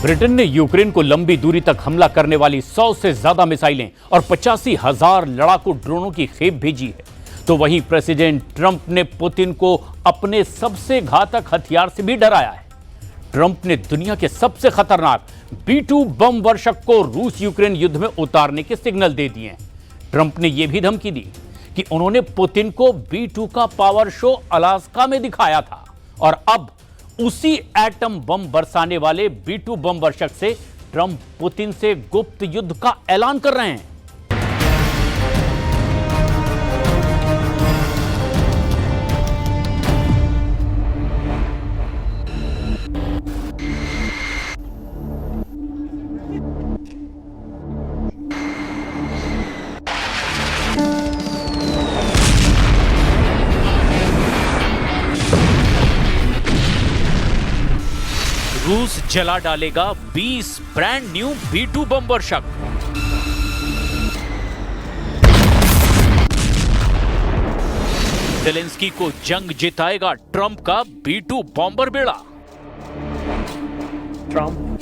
Britain ने Ukraine को लंबी दूरी तक हमला करने वाली 100 से ज्यादा मिसाइलें और 85,000 लड़ाकू ड्रोनों की खेप भेजी है। तो वहीं प्रेसिडेंट ट्रंप ने पुतिन को अपने सबसे घातक हथियार से भी डराया है। ट्रंप ने दुनिया के सबसे खतरनाक B-2 बम वर्षक को रूस यूक्रेन युद्ध में उतारने के सिग्नल दे दिए हैं। ट्रंप ने यह भी धमकी दी कि उन्होंने पुतिन को B-2 का पावर शो अलास्का में दिखाया था और अब उसी एटम बम बरसाने वाले B-2 बम वर्षक से ट्रंप पुतिन से गुप्त युद्ध का ऐलान कर रहे हैं। रूस जला डालेगा 20 ब्रांड न्यू B-2 बम वर्षक। ज़ेलेंस्की को जंग जिताएगा ट्रंप का B-2 बॉम्बर बेड़ा। ट्रंप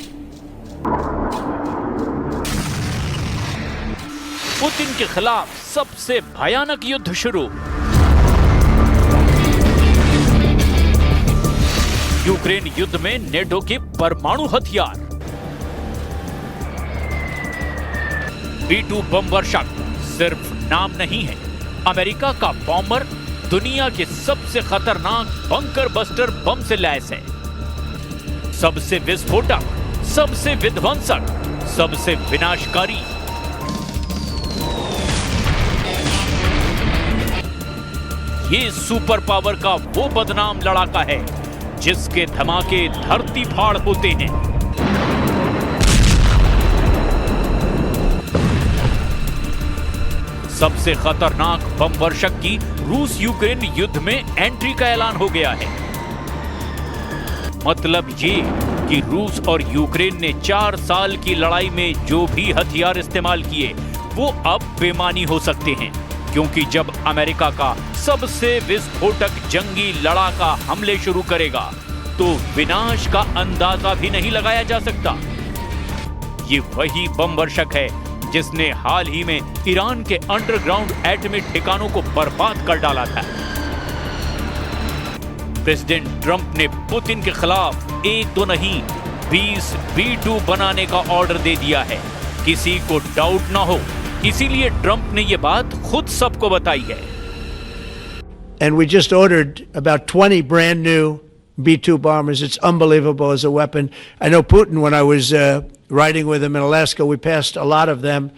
पुतिन के खिलाफ सबसे भयानक युद्ध शुरू। यूक्रेन युद्ध में नेटो के परमाणु हथियार। B-2 बम वर्षक सिर्फ नाम नहीं है, अमेरिका का बॉम्बर दुनिया के सबसे खतरनाक बंकर बस्टर बम से लैस है। सबसे विस्फोटक, सबसे विध्वंसक, सबसे विनाशकारी। ये सुपर पावर का वो बदनाम लड़ाका है जिसके धमाके धरती फाड़ होते हैं। सबसे खतरनाक बम वर्षक की रूस यूक्रेन युद्ध में एंट्री का ऐलान हो गया है। मतलब ये कि रूस और यूक्रेन ने 4 साल की लड़ाई में जो भी हथियार इस्तेमाल किए वो अब बेमानी हो सकते हैं, क्योंकि जब अमेरिका का सबसे विस्फोटक जंगी लड़ाका हमले शुरू करेगा तो विनाश का अंदाजा भी नहीं लगाया जा सकता। ये वही बम वर्षक है जिसने हाल ही में ईरान के अंडरग्राउंड एटॉमिक ठिकानों को बर्बाद कर डाला था। प्रेसिडेंट ट्रंप ने पुतिन के खिलाफ एक तो नहीं 20 B-2 बनाने का ऑर्डर दे दिया है, किसी को डाउट ना हो। इसीलिए ट्रंप ने यह बात खुद सबको बताई है। And we just ordered about 20 brand new B-2 bombers. It's unbelievable as a weapon. I know Putin, when I was riding with him in Alaska, we passed a lot of them.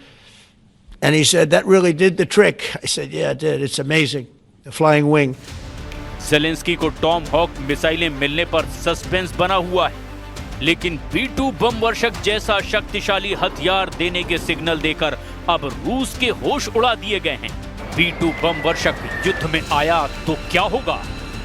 And he said, that really did the trick. I said, yeah, it did. It's amazing. The flying wing. Zelensky को Tom hoc मिसाइलें मिलने पर suspense बना हुआ है, लेकिन B-2 बम वर्षक जैसा शक्तिशाली हथियार देने के सिग्नल देकर अब रूस के होश उड़ा दिए गए हैं। B-2 बम वर्षक युद्ध में आया तो क्या होगा?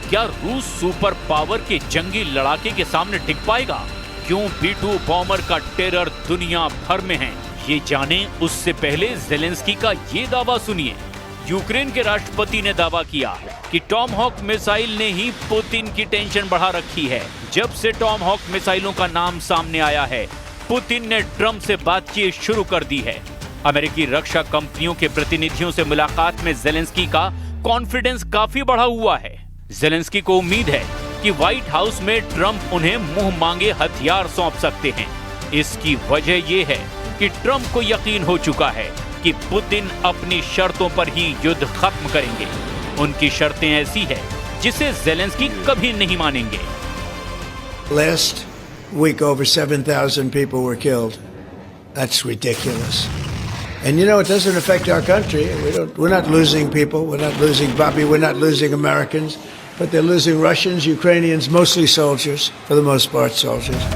क्या रूस सुपर पावर के जंगी लड़ाके के सामने टिक पाएगा? क्यों B-2 बॉम्बर का टेरर दुनिया भर में है, ये जाने उससे पहले ज़ेलेंस्की का ये दावा सुनिए। यूक्रेन के राष्ट्रपति ने दावा किया कि टॉम हॉक मिसाइल ने ही पुतिन की टेंशन बढ़ा रखी है। जब से टॉम हॉक मिसाइलों का नाम सामने आया है, पुतिन ने ट्रंप से बातचीत शुरू कर दी है। अमेरिकी रक्षा कंपनियों के प्रतिनिधियों से मुलाकात में ज़ेलेंस्की का कॉन्फिडेंस काफी बढ़ा हुआ है। ज़ेलेंस्की को उम्मीद है कि व्हाइट हाउस में ट्रंप उन्हें मुंह मांगे हथियार सौंप सकते हैं। इसकी वजह यह है कि ट्रंप को यकीन हो चुका है कि पुतिन अपनी शर्तों पर ही युद्ध खत्म करेंगे। उनकी शर्तें ऐसी है जिसे ज़ेलेंस्की कभी नहीं मानेंगे। Last week over 7,000 people were killed. That's ridiculous. And you know, it doesn't affect our country. We're not losing people. We're not losing Bobby. We're not losing Americans. But they're losing Russians, Ukrainians, mostly soldiers, for the most part soldiers.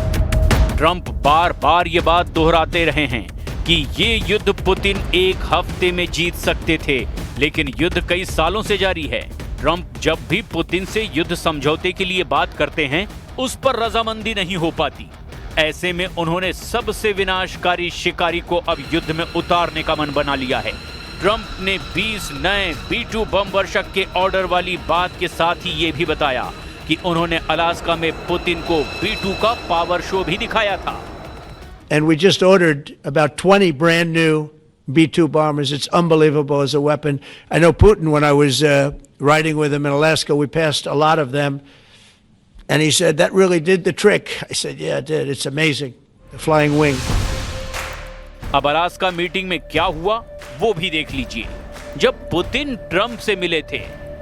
Trump बार बार ये बात दोहराते रहे हैं कि ये युद्ध पुतिन एक हफ्ते में जीत सकते थे, लेकिन युद्ध कई सालों से जारी है। ट्रंप जब भी पुतिन से युद्ध समझौते के लिए बात करते हैं, उस पर रजामंदी नहीं हो पाती। ऐसे में उन्होंने सबसे विनाशकारी शिकारी को अब युद्ध में उतारने का मन बना लिया है। ट्रंप ने 20 नए B-2 बम वर्षक के ऑर्डर वाली बात के साथ ही ये भी बताया कि उन्होंने अलास्का में पुतिन को B-2 का पावर शो भी दिखाया था। and we just ordered about 20 brand new B-2 bombers. It's unbelievable as a weapon. I know Putin, when I was riding with him in Alaska, we passed a lot of them. And he said, that really did the trick. I said, yeah, it did. It's amazing. The flying wing. अब Alaska meeting में क्या हुआ वो भी देख लीजिए। जब Putin Trump से मिले थे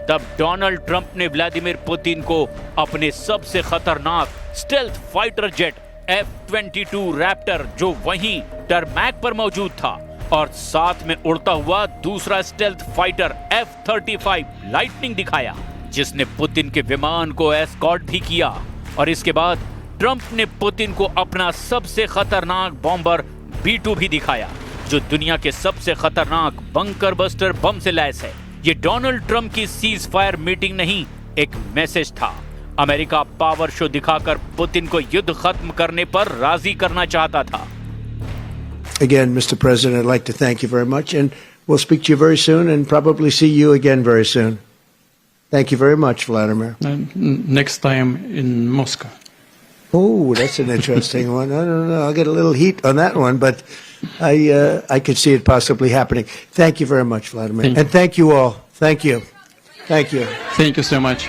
तब डोनाल्ड ट्रंप ने व्लादिमीर पुतिन को अपने सबसे खतरनाक stealth fighter jet F-22 Raptor, जो वहीं टरमैक पर मौजूद था, और साथ में उड़ता हुआ दूसरा स्टेल्थ फाइटर F-35 लाइटनिंग दिखाया, जिसने पुतिन के विमान को एस्कॉर्ट भी किया। और इसके बाद ट्रंप ने पुतिन को अपना सबसे खतरनाक बॉम्बर B-2 भी दिखाया, जो दुनिया के सबसे खतरनाक बंकर बस्टर बम से लैस है। ये डोनाल्ड ट्रंप की सीज फायर मीटिंग नहीं, एक मैसेज था। अमेरिका पावर शो दिखाकर पुतिन को युद्ध खत्म करने पर राजी करना चाहता था। Again, Mr. President, I'd like to thank you very much, and we'll speak to you very soon and probably see you again very soon. Thank you very much, Vladimir. Next time in Moscow. Oh, that's an interesting one. I don't know. I'll get a little heat on that one, but I could see it possibly happening. Thank you very much, Vladimir. Thank you. And thank you all. Thank you. Thank you. Thank you so much.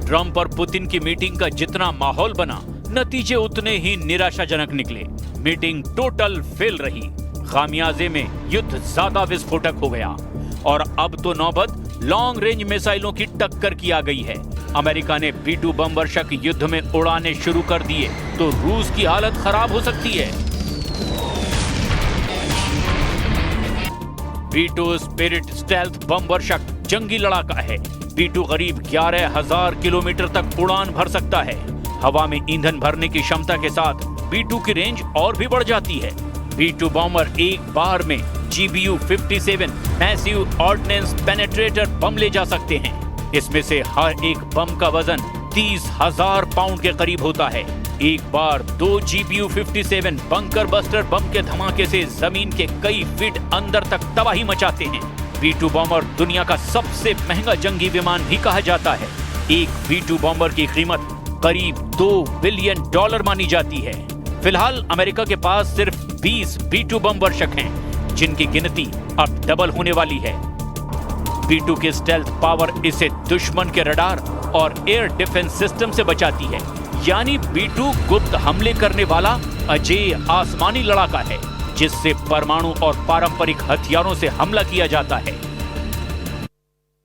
Trump और Putin की meeting का जितना माहौल बना, नतीजे उतने ही निराशाजनक निकले। मीटिंग टोटल फेल रही। खामियाजे में युद्ध ज्यादा विस्फोटक हो गया और अब तो नौबत लॉन्ग रेंज मिसाइलों की टक्कर की आ गई है। अमेरिका ने B-2 बम वर्षक युद्ध में उड़ाने शुरू कर दिए तो रूस की हालत खराब हो सकती है। B-2 स्पिरिट स्टेल्थ बम वर्षक जंगी लड़ाका है। B-2 करीब 11,000 किलोमीटर तक उड़ान भर सकता है। हवा में ईंधन भरने की क्षमता के साथ B-2 की रेंज और भी बढ़ जाती है। B-2 बॉम्बर एक बार में GBU-57 मैसिव ऑर्डिनेंस पेनेट्रेटर बम ले जा सकते हैं। इसमें से हर एक बम का वजन 30,000 पाउंड के करीब होता है। एक बार 2 GBU-57 बंकर बस्टर बम के धमाके से जमीन के कई फीट अंदर तक तबाही मचाते हैं। B-2 बॉम्बर दुनिया का सबसे महंगा जंगी विमान भी कहा जाता है। एक B-2 बॉम्बर की कीमत करीब $2 बिलियन मानी जाती है। फिलहाल अमेरिका के पास सिर्फ 20 B-2 बम वर्षक हैं, जिनकी गिनती अब डबल होने वाली है। B-2 की स्टेल्थ पावर इसे दुश्मन के रडार और एयर डिफेंस सिस्टम से बचाती है। यानी B-2 गुप्त हमले करने वाला अजेय आसमानी लड़ाका है, जिससे परमाणु और पारंपरिक हथियारों से हमला किया जाता है।